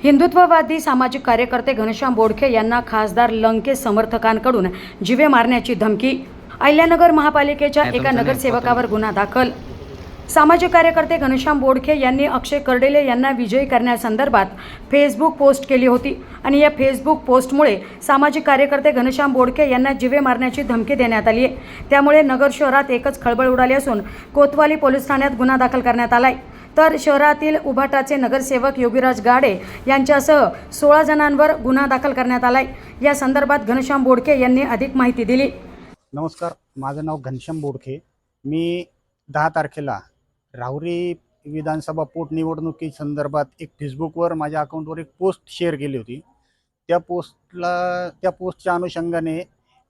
हिंदुत्ववादी सामाजिक कार्यकर्ते घनश्याम बोडखे यांना खासदार लंकेश समर्थकांकडून जीवे मारण्याची धमकी. अहिल्यानगर महापालिकेच्या एका नगरसेवकावर गुन्हा दाखल. सामाजिक कार्यकर्ते घनश्याम बोडखे यांनी अक्षय कर्डिले यांना विजयी करण्यासंदर्भात फेसबुक पोस्ट केली होती आणि या फेसबुक पोस्टमुळे सामाजिक कार्यकर्ते घनश्याम बोडखे यांना जीवे मारण्याची धमकी देण्यात आली आहे. त्यामुळे नगर शहरात एकच खळबळ उडाली असून कोतवाली पोलीस ठाण्यात गुन्हा दाखल करण्यात आला आहे. तर शहरातील उभाटाचे नगरसेवक योगीराज गाडे यांच्यासह 16 जणांवर गुन्हा दाखल करण्यात आला आहे. या संदर्भात घनश्याम बोडखे यांनी अधिक माहिती दिली. नमस्कार, माझं नाव घनश्याम बोडखे. मी 10 तारखेला राहुरी विधानसभा पोटनिवडणुकी संदर्भात एक फेसबुकवर माझ्या अकाउंटवर एक पोस्ट शेअर केली होती. त्या पोस्टच्या अनुषंगाने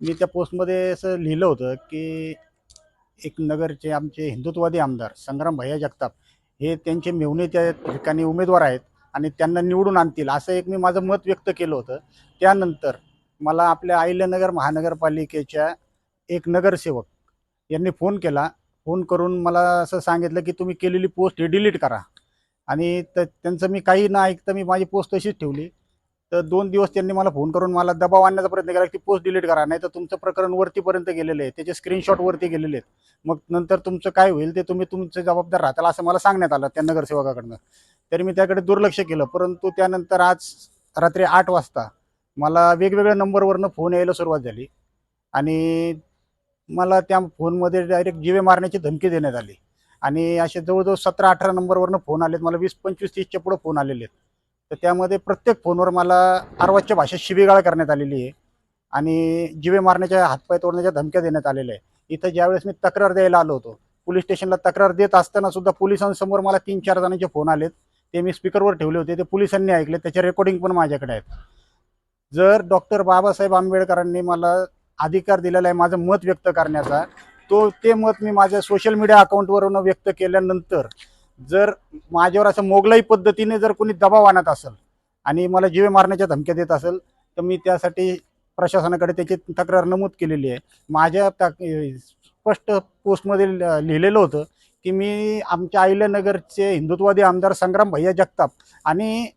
मी त्या पोस्टमध्ये असं लिहिलं होतं की एक नगरचे आमचे हिंदुत्ववादी आमदार संग्राम भैया जगताप हे त्यांचे मेव्हणे त्या ठिकाणी उमेदवार आहेत आणि त्यांना निवडून आणतील असं एक मी माझं मत व्यक्त केलं होतं. त्यानंतर मला आपल्या अहिल्यानगर महानगरपालिकेच्या एक नगरसेवक यांनी फोन केला. फोन करून मला असं सांगितलं की तुम्ही केलेली पोस्ट ही डिलीट करा आणि त्यांचं मी काही न ऐकता मी माझी पोस्ट तशीच ठेवली. तर 2 दिवस त्यांनी मला फोन करून मला दबाव आणण्याचा प्रयत्न केला की पोस्ट डिलीट करा, नाही तर तुमचं प्रकरण वरतीपर्यंत गेलेलं आहे, त्याचे स्क्रीनशॉट वरती गेलेले आहेत, मग नंतर तुमचं काय होईल ते तुमचे जबाबदार राहताल असं मला सांगण्यात आलं त्या नगरसेवकाकडनं. तरी मी त्याकडे दुर्लक्ष केलं. परंतु त्यानंतर आज रात्री 8 वाजता मला वेगवेगळ्या नंबरवरनं फोन यायला सुरुवात झाली आणि मला त्या फोनमध्ये डायरेक्ट जीवे मारण्याची धमकी देण्यात आली आणि असे जवळजवळ 17-18 नंबरवरनं फोन आलेत. मला 20-25-30च्या पुढं फोन आलेले आहेत. तर त्यामध्ये प्रत्येक फोनवर मला अर्वाच्य भाषेत शिवीगाळ करण्यात आलेली आहे आणि जीवे मारण्याच्या हातपाय तोडण्याच्या धमक्या देण्यात आलेल्या आहे. इथं ज्यावेळेस मी तक्रार द्यायला आलो होतो पोलीस स्टेशनला, तक्रार देत असताना सुद्धा पोलिसांसमोर मला 3-4 जणांचे फोन आलेत. ते मी स्पीकरवर ठेवले होते, ते पोलिसांनी ऐकले, त्याचे रेकॉर्डिंग पण माझ्याकडे आहेत. जर डॉक्टर बाबासाहेब आंबेडकरांनी मला अधिकार दिलेला आहे माझं मत व्यक्त करण्याचा, ते मत मी माझ्या सोशल मीडिया अकाउंटवरून व्यक्त केल्यानंतर जर माझ्यावर असं मोगलाई पद्धतीने जर कोणी दबाव आणत असेल आणि मला जीवे मारण्याच्या धमक्या देत असेल तर मी त्यासाठी प्रशासनाकडे त्याची तक्रार नमूद केलेली आहे. माझ्या स्पष्ट पोस्टमध्ये लिहिलेलं होतं की मी आमच्या अहिल्यानगरचे हिंदुत्ववादी आमदार संग्राम भैया जगताप आणि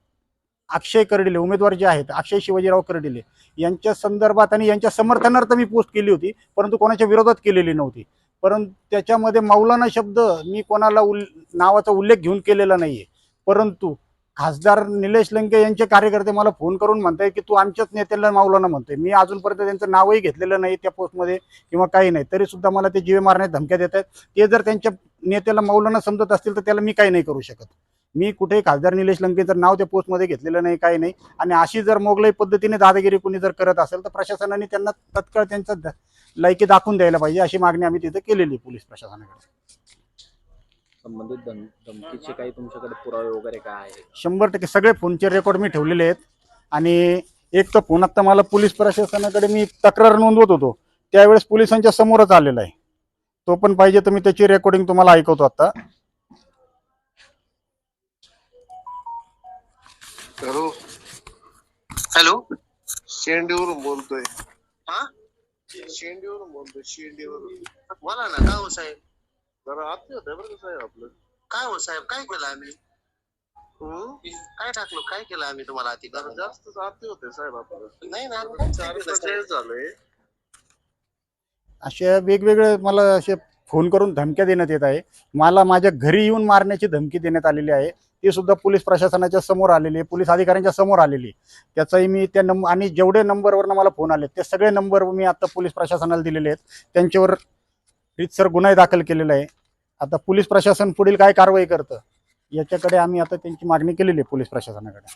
अक्षय कर्डिले उमेदवार जे आहेत, अक्षय शिवाजीराव कर्डिले यांच्या संदर्भात आणि यांच्या समर्थनार्थ मी पोस्ट केली होती, परंतु कोणाच्या विरोधात केलेली नव्हती. परंतु त्याच्यामध्ये मौलाना शब्द मी कोणाला नावाचा उल्लेख घेऊन केलेला नाही आहे. परंतु खासदार निलेश लंके यांचे कार्यकर्ते मला फोन करून म्हणताय की तू आमच्याच नेत्याला मौलाना म्हणतोय. मी अजूनपर्यंत त्यांचं नावही घेतलेलं नाही त्या पोस्टमध्ये किंवा काही नाही, तरीसुद्धा मला ते जीवे मारण्याच्या धमक्या देत आहेत. ते जर त्यांच्या नेत्याला मौलाना समजत असतील तर त्याला मी काही नाही करू शकत. मी कुठेही खासदार निलेश लंकेचं नाव त्या पोस्टमध्ये घेतलेलं नाही, काही नाही. आणि अशी जर मोगलाई पद्धतीने दादागिरी कोणी जर करत असेल तर प्रशासनाने त्यांना तत्काळ त्यांचं लायकी दाखवून द्यायला पाहिजे, अशी मागणी आम्ही तिथे केलेली पोलीस प्रशासनाकडे. संबंधित धमकीचे काही तुमच्याकडे पुरावे वगैरे काय आहे? 100% सगळे फोनचे रेकॉर्ड मी ठेवलेले आहेत आणि एक तर फोन आता मला पोलीस प्रशासनाकडे मी तक्रार नोंदवत होतो त्यावेळेस पोलिसांच्या समोरच आलेला आहे. तो पण पाहिजे तर मी त्याची रेकॉर्डिंग तुम्हाला ऐकवतो आता. हॅलो हॅलो, शेंडीवरून बोलतोय. हा, शेंडीवरून बोलतोय. शेंडीवरून बोला ना. काय हो साहेब? जरा आत्ती होत बरं का साहेब आपलं. काय हो साहेब, काय केलं आम्ही? काय टाकलो, काय केलं आम्ही तुम्हाला? आती जरा जास्तच आत्ती होते साहेब आपलं. नाही ना, झालंय. अशा वेगवेगळे मला असे फोन करून धमक्या देण्यात येत आहे. मला माझ्या घरी येऊन मारण्याची धमकी देण्यात आलेली आहे. ती सुद्धा पोलीस प्रशासनाच्या समोर आलेली आहे, पोलीस अधिकाऱ्यांच्या समोर आलेली. त्याचाही मी त्या आणि जेवढे नंबरवरनं मला फोन आले ते सगळे नंबर मी आता पोलीस प्रशासनाला दिलेले आहेत. त्यांच्यावर रीतसर गुन्हा दाखल केलेला आहे. आता पोलीस प्रशासन पुढील काय कारवाई करतं याच्याकडे आम्ही आता त्यांची मागणी केलेली आहे पोलीस प्रशासनाकडे.